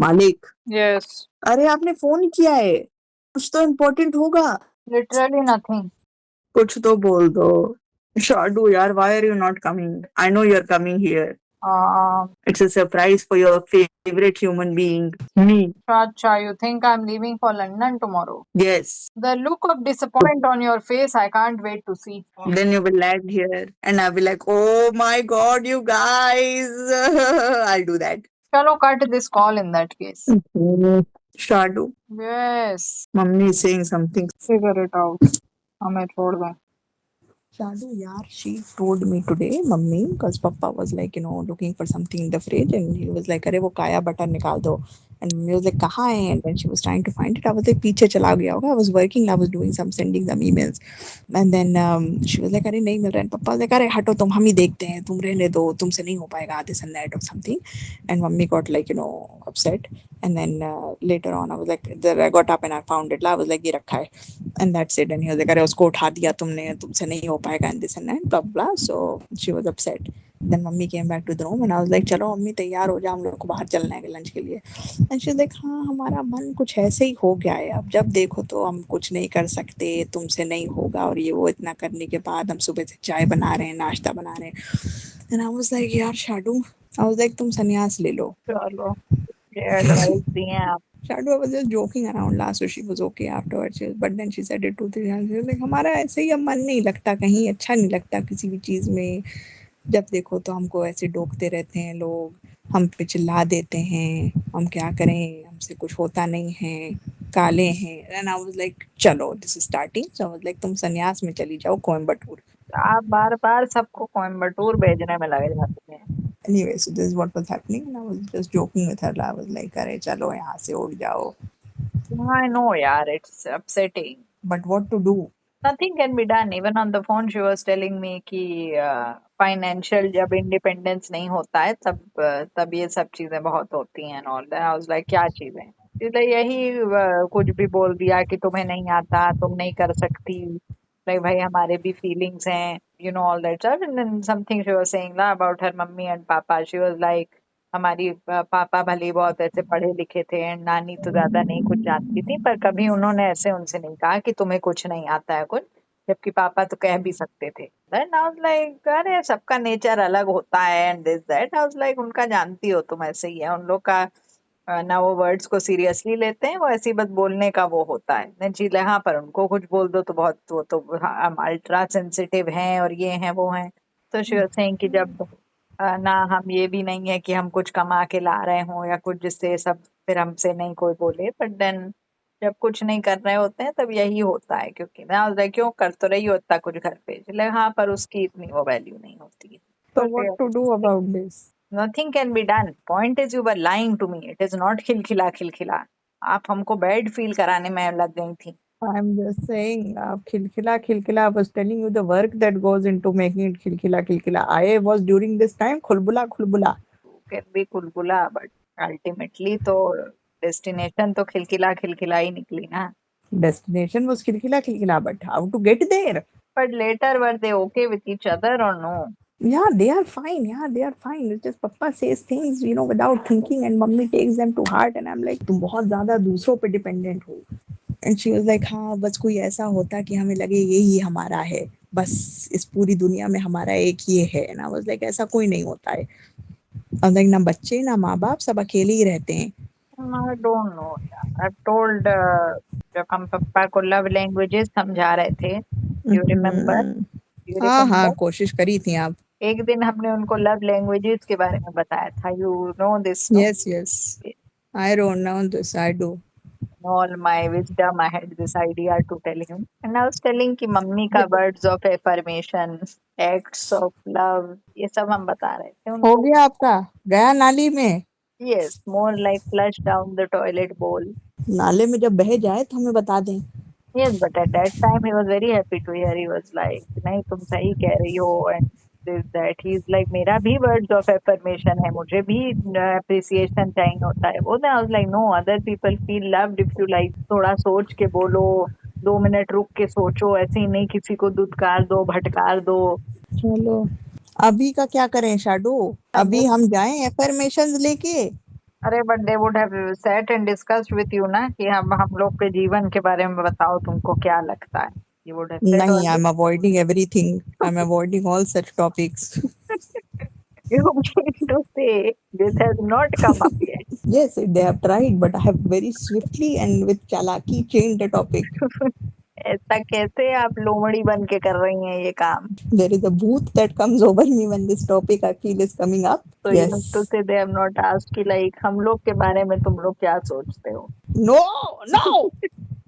मालिक, Yes, अरे आपने फोन किया है, कुछ तो इम्पोर्टेंट होगा, literally nothing. कुछ तो बोल दो। शाडू यार, why are you not coming? I know you're coming here. Um, It's a surprise for your favorite human being, me. Chacha, you think I'm leaving for London tomorrow? Yes. The look of disappointment on your face, I can't wait to see. Then you will land here, and I'll be like, oh my god, you guys. I'll do that. Chalo, cut this call in that case. Shadu, Yes, mummy is saying something. figure it out. हमें छोड़ दो. Shadu, yaar, she told me today, mummy, because Papa was like, looking for something in the fridge, and he was like, अरे वो काया butter निकाल दो. And mummy was like, कहाँ है? And then she was trying to find it. I was like, पीछे चला गया होगा. I was working, I was doing sending some emails. And then she was like, अरे नहीं मिल रहा है. And Papa was like, अरे हटो तुम, हम ही देखते हैं, तुम रहने दो, तुमसे नहीं हो पाएगा, this and that or something. And mummy got like, upset. And then later on, I was like, I got up and I found it. I was like, ये रखा है. And that's it. And he was like, अरे उसको उठा दिया तुमने, तुमसे नहीं हो पाएगा, and this and that, blah blah. So she was upset. Then mummy came back to the room and I was like, चलो मम्मी तैयार हो जा, हम लोग को बाहर चलना है लंच के लिए. And she's like, हाँ हमारा मन कुछ ऐसे ही हो गया है, अब जब देखो तो हम कुछ नहीं कर सकते, तुमसे नहीं होगा, और ये वो इतना करने के बाद हम सुबह से चाय बना रहे हैं, नाश्ता बना रहे हैं. And I was like, यार शाडू, I was like, तुम संन्यास ले लो. चलो, ये एडवाइस दिए आप. Shadu, I was just joking around last, so she was okay afterwards. But then she said it 2-3 times. She was like, हमारा ऐसे ही अब मन नहीं लगता कहीं, अच्छा नहीं लगता किसी भी चीज़ में. जब देखो तो हमको ऐसे डोकते रहते हैं लोग, हम पे चिल्ला देते हैं, हम क्या करें, हमसे कुछ होता नहीं है, काले हैं. And I was like, चलो, this is starting. So I was like, तुम संन्यास में चली जाओ कोयम्बटूर. आप बार बार सबको कोयम्बटूर भेजने में लगे जाते हैं. Anyway, so this is what was happening, and I was just joking with her. I was like, अरे चलो यहाँ से उड़ जाओ. I know, yaar, it's upsetting. But what to do? Nothing can be done. Even on the phone, she was telling me कि financial जब independence नहीं होता है तब ये सब चीजें बहुत होती हैं and all that. I was like, क्या चीजें? इसलिए यही कुछ भी बोल दिया कि तुम्हें नहीं आता, तुम नहीं कर सकती. Like भाई हमारे भी feelings हैं, all that stuff. And then something she was saying ना about her mummy and papa. She was like, हमारी पापा भले ही बहुत ऐसे पढ़े लिखे थे एंड नानी तो ज्यादा नहीं कुछ जानती थी, पर कभी उन्होंने ऐसे उनसे नहीं कहा कि तुम्हें कुछ नहीं आता है कुछ, जबकि पापा तो कह भी सकते थे. देन आई वाज लाइक, अरे सबका नेचर अलग होता है and this that. I was like, उनका जानती हो तुम, ऐसे ही है उन लोग का. ना वो वर्ड्स को सीरियसली लेते हैं, वो ऐसी बस बोलने का वो होता है. देन चीज हाँ, पर उनको कुछ बोल दो तो बहुत वो तो अल्ट्रा सेंसिटिव हैं और ये हैं वो हैं. तो शी वाज सेइंग कि जब ना हम ये भी नहीं है कि हम कुछ कमा के ला रहे हों या कुछ जिससे सब फिर हमसे नहीं कोई बोले, बट देन जब कुछ नहीं कर रहे होते हैं तब यही होता है. क्योंकि मैं उस क्यों कर तो रही हो इतना कुछ घर पे, चले हाँ, पर उसकी इतनी वो वैल्यू नहीं होती है. So what to do about this? Nothing can be done. Point is you were lying to me. It is not खिलखिला खिलखिला. आप हमको बैड फील कराने में लग गई थी. I'm just saying, khilkhila khilkhila. I was telling you the work that goes into making it khilkhila khilkhila. I was during this time khulbula khulbula. Can be कुलकुला, बट अल्टीमेटली तो destination तो खिलखिला खिलखिला ही निकली ना. Destination was khilkhila khilkhila, but how to get there? But later, were they okay with each other or no? Yeah, they are fine. Yeah, they are fine. It's just Papa says things, without thinking, and Mummy takes them to heart. And I'm like, तुम बहुत ज़्यादा दूसरों पे dependent हो. And she was like, हाँ, बस कोई ऐसा होता कि हमें लगे ये ही हमारा है, बस इस पूरी दुनिया में हमारा एक ये है. And I was like, ऐसा कोई नहीं होता है. I was like, ना बच्चे ना माँ बाप, सब अकेले ही रहते हैं. I don't know. I've told जब हम पापा को लव लैंग्वेजेस समझा रहे थे, you remember? You हाँ हाँ, remember? कोशिश करी थी आप. एक दिन हमने उनको लव लैंग्वेजेस के बारे में बताया था. You know this, no? Yes, yes. I don't know this. I do. In all my wisdom, I had this idea to tell him. And I was telling कि मम्मी का words of affirmation, acts of love, ये सब हम बता रहे थे हो उनको. गया आपका, गया नाली में. Yes, more like flush down the toilet bowl. नाले में जब बह जाए तो हमें बता दें. Yes, but at that time he was very happy to hear. He was like, नहीं तुम सही कह रही हो and this that. He's like, मेरा भी words of affirmation है, मुझे भी appreciation चाहिए होता है. वो I was like, no, other people feel loved if you like थोड़ा सोच के बोलो, 2 मिनट रुक के सोचो, ऐसे ही नहीं किसी को दुत्कार दो, भटकार दो. चलो, अभी का क्या करें शाडू? अभी हम जाएं एफर्मेशंस लेके? अरे but they would have sat and discussed with you ना कि हम लोग के जीवन के बारे में बताओ तुमको क्या लगता है. You would have said Nahi, only. I'm avoiding everything. I'm avoiding all such topics. You mean to say this has not come up yet. Yes, they have tried, but I have very swiftly and with chalaki changed the topic. ऐसा कैसे आप लोमड़ी बन के कर रही हैं ये काम? There is a booth that comes over me when this topic I feel is coming up. So you Yes. have to say they have not asked कि like हम लोग के बारे में तुम लोग क्या सोचते हो? No, no.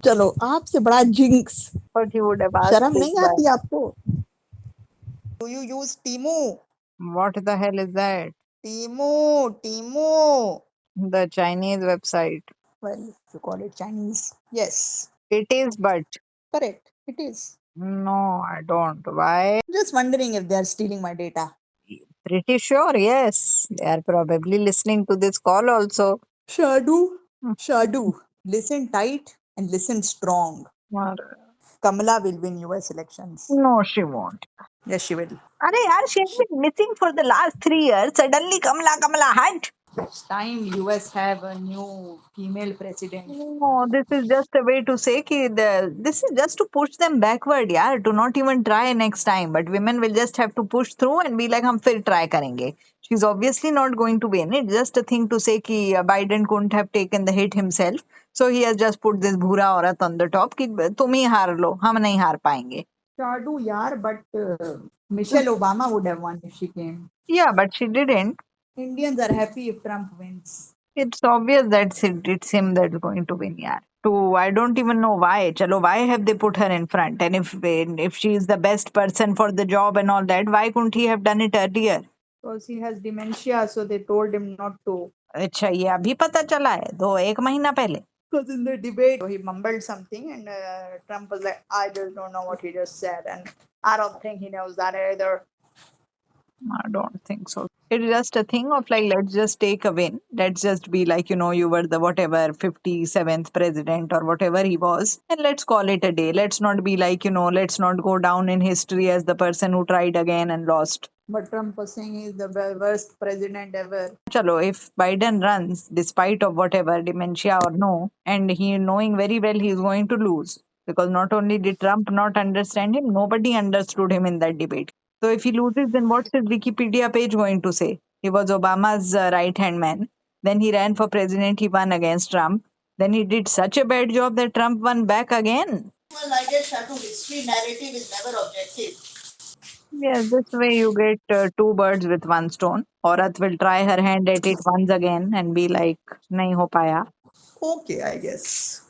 चलो आपसे बड़ा jinx. But he would have asked शर्म this नहीं guy. आती आपको? Do you use Timu? What the hell is that? Timu. The Chinese website. Well, you call it Chinese. Yes, It is, but correct. It is. no, I don't. Why? Just wondering if they are stealing my data. Pretty sure, yes. They are probably listening to this call also. Shadu, listen tight and listen strong. Kamala will win US elections. No, she won't. Yes, she will. अरे यार, she has been missing for the last 3 years. Suddenly, Kamala, hut. It's time US have a new female president. No, this is just a way to say this is just to push them backward, yeah. To not even try next time. But women will just have to push through and be like, हम फिर try करेंगे. She's obviously not going to win. It's just a thing to say कि Biden couldn't have taken the hit himself. So he has just put this भूरा औरत on the top कि तुम ही हार लो, हम नहीं हार पाएंगे. Shadu, yaar, but Michelle Obama would have won if she came. Yeah, but she didn't. Indians are happy if Trump wins. It's obvious that it's him that's going to win, yeah. I don't even know why. Chalo, why have they put her in front? And if she is the best person for the job and all that, why couldn't he have done it earlier? Because he has dementia, so they told him not to. अच्छा ये अभी पता चला है 1 महीना पहले. Because in the debate, he mumbled something, and Trump was like, I just don't know what he just said. And I don't think he knows that either. I don't think so. It's just a thing of like, let's just take a win. Let's just be like, you were the whatever 57th president or whatever he was. And let's call it a day. Let's not be like, let's not go down in history as the person who tried again and lost. But Trump was saying he's the worst president ever. Chalo, if Biden runs, despite of whatever, dementia or no, and he knowing very well he's going to lose. Because not only did Trump not understand him, nobody understood him in that debate. So if he loses, then what's his Wikipedia page going to say? He was Obama's right-hand man. Then he ran for president, he won against Trump. Then he did such a bad job that Trump won back again. Well, I guess Shatu, history narrative is never objective. Yes, this way you get 2 birds with 1 stone. Aurat will try her hand at it once again and be like, nahi ho paya. Okay, I guess.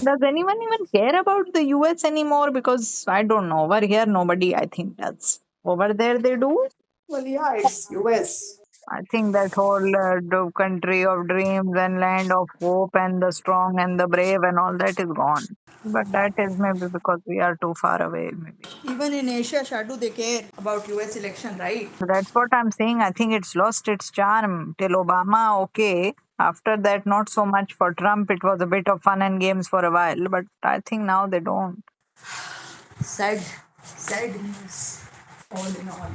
Does anyone even care about the US anymore? Because I don't know. Over here, nobody, I think, does. Over there, they do. Well, yeah, it's US. I think that whole country of dreams and land of hope and the strong and the brave and all that is gone. But that is maybe because we are too far away, maybe. Even in Asia, Shadu, they care about US election, right? So that's what I'm saying. I think it's lost its charm. Till Obama, okay. After that, not so much. For Trump, it was a bit of fun and games for a while. But I think now they don't. Sad news, all in all.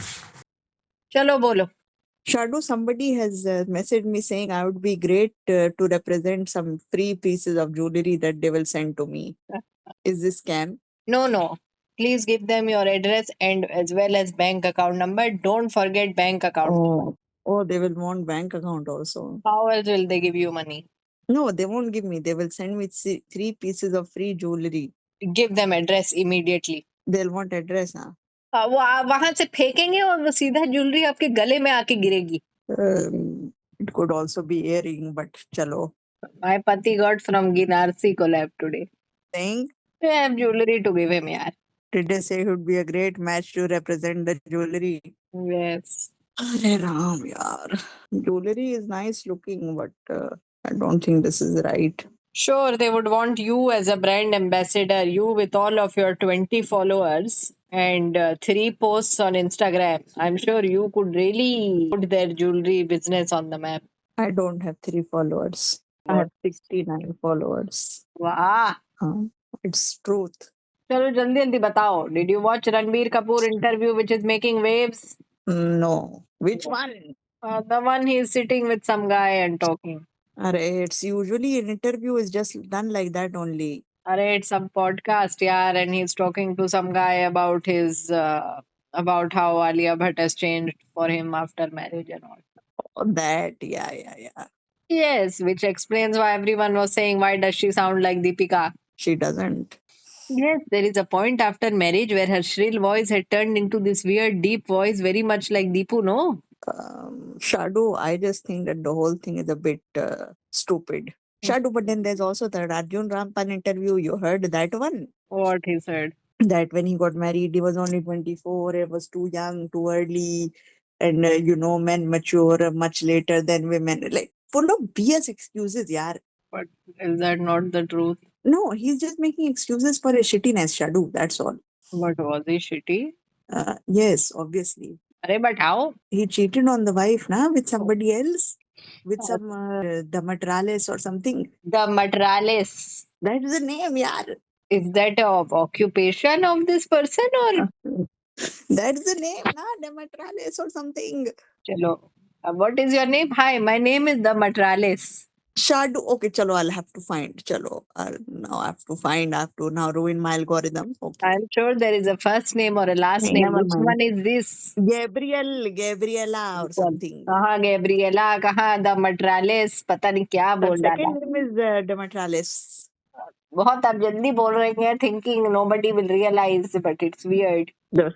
Chalo bolo. Shadu, somebody has messaged me saying I would be great to represent some free pieces of jewelry that they will send to me. Is this scam? No. Please give them your address and as well as bank account number. Don't forget bank account. Oh, they will want bank account also. How else will they give you money? No, they won't give me. They will send me 3 pieces of free jewelry. Give them address immediately. They'll want address, huh? वो वहां से फेंकेंगे और वो सीधा jewellery आपके गले में आके गिरेगी. It could also be earring, but chalo. My pati got from Ginarsi collab today. Saying? I have jewelry to give him, yaar. Did they say it would be a great match to represent the jewelry? Yes. Arey Ram, yaar. Jewelry is nice looking, but I don't think this is right. Sure, they would want you as a brand ambassador, you with all of your 20 followers and 3 posts on Instagram. I'm sure you could really put their jewelry business on the map. I don't have 3 followers. I have 69 followers. Wow. It's truth. Chalo, jaldi batao. Did you watch Ranbir Kapoor interview which is making waves? No. Which one? The one he is sitting with some guy and talking. It's usually an interview is just done like that only. It's some podcast, yeah, and he's talking to some guy about his about how Alia Bhatt has changed for him after marriage and all. Oh, that, yeah. Yes, which explains why everyone was saying, why does she sound like Deepika? She doesn't. Yes, there is a point after marriage where her shrill voice had turned into this weird deep voice, very much like Deepu, no? Shadu, I just think that the whole thing is a bit stupid. Shadu, but then there's also that Arjun Rampal interview. You heard that one? What he said. That when he got married, he was only 24. It was too young, too early. And, men mature much later than women. Like, full of BS excuses, yaar. But is that not the truth? No, he's just making excuses for his shittiness, Shadu. That's all. But was he shitty? Yes, obviously. But how? He cheated on the wife, with somebody else, with some Damatrales or something. The Matralis. That is the name, yaar. Is that of occupation of this person or? That's the name, Damatrales or something. Chalo. What is your name? Hi, my name is the Matralis. Shadu. Okay, chalo, I'll have to find. Chalo, now I have to find. I have to now ruin my algorithm. Okay. I'm sure there is a first name or a last name. Never Which mind. one is this? Gabriela or something. कहाँ Gabriela, कहाँ the Matralis, पता नहीं क्या Her बोल डाला. second name is Damatrales. बहुत आप जल्दी बोल रहे हैं, thinking nobody will realize, but it's weird. Yes.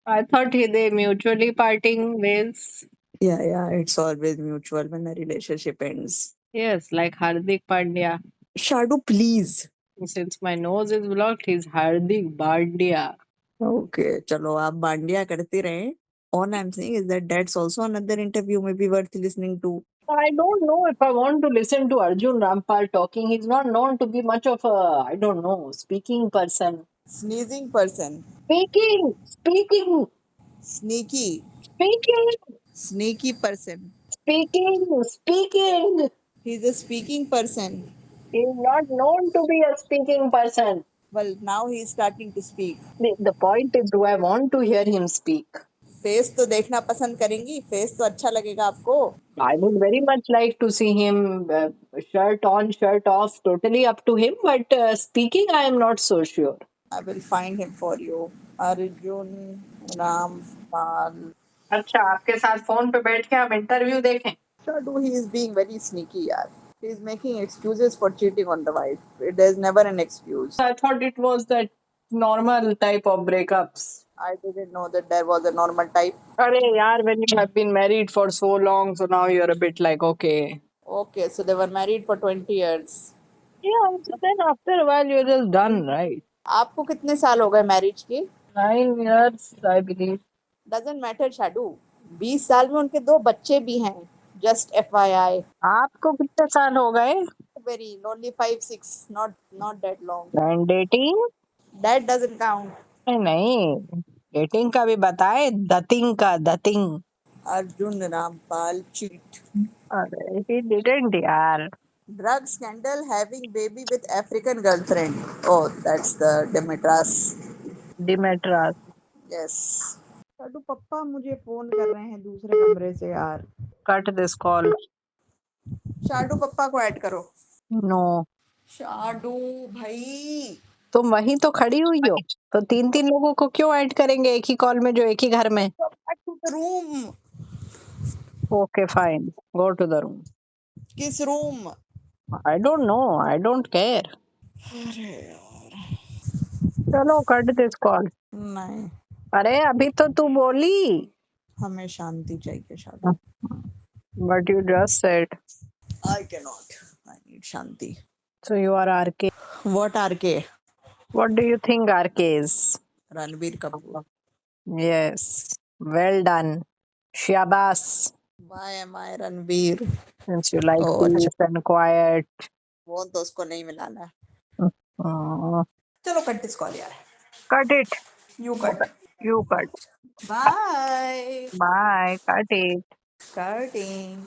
I thought they mutually parting ways. Yeah, it's always mutual when a relationship ends. Yes, like Hardik Pandya. Shadu, please. Since my nose is blocked, he's Hardik Pandya. Okay, chalo, aap Bandia karte rahe. All I'm saying is that that's also another interview maybe worth listening to. I don't know if I want to listen to Arjun Rampal talking. He's not known to be much of a, I don't know, speaking person. Sneezing person. Speaking. Sneaky. Speaking. Sneaky person. Speaking. He's a speaking person. He's not known to be a speaking person. Well, now he's starting to speak. The point is, do I want to hear him speak? Face तो देखना पसंद करेंगी face तो अच्छा लगेगा आपको I would very much like to see him shirt on, shirt off, totally up to him. But speaking, I am not so sure. I will find him for you. Arjun Rampal. अच्छा आपके साथ phone पे बैठ के हम interview देखें. Shadu, he is being very sneaky, yaar. He is making excuses for cheating on the wife. There's never an excuse. I thought it was that normal type of breakups. I didn't know that there was a normal type. Arey yaar, when you have been married for so long, so now you're a bit like, okay. Okay, so they were married for 20 years. Yeah, so then after a while you're just done, right? आपको कितने साल हो गए marriage के? 9 years, I believe. Doesn't matter, Shadu. 20 साल में उनके 2 बच्चे भी हैं. Just FYI. आपको कितने साल हो गए? Very, only 5-6, not that long. And dating? That doesn't count. नहीं, dating का भी बताए, dating. Arjun Rampal cheat. अरे he didn't यार. Drug scandal, having baby with African girlfriend. Oh, that's the Demetras. Yes. Shadu पप्पा मुझे फोन कर रहे हैं दूसरे कमरे से यार. Cut this call. शाडू पप्पा को ऐड करो. No. शाडू भाई. तुम वहीं तो खड़ी हुई हो, तो 3 लोगों को क्यों ऐड करेंगे एक ही कॉल में जो एक ही घर में? Back to the room. Okay, fine. Go to the room. किस room? I don't know. I don't care. अरे यार. चलो cut this call. नहीं. अरे अभी तो तू बोली. हमें शांति चाहिए शाडू. But you just said. I cannot. I need shanti. So you are RK. What RK? What do you think RK is? Ranbir Kapoor. Yes. Well done. Shabas. Why am I Ranbir? Since you like peace and quiet. वो तो उसको नहीं मिलाना. Uh, चलो cut this call यार. Cut it. You cut. You cut. Bye. Bye. Cut it. Cutting.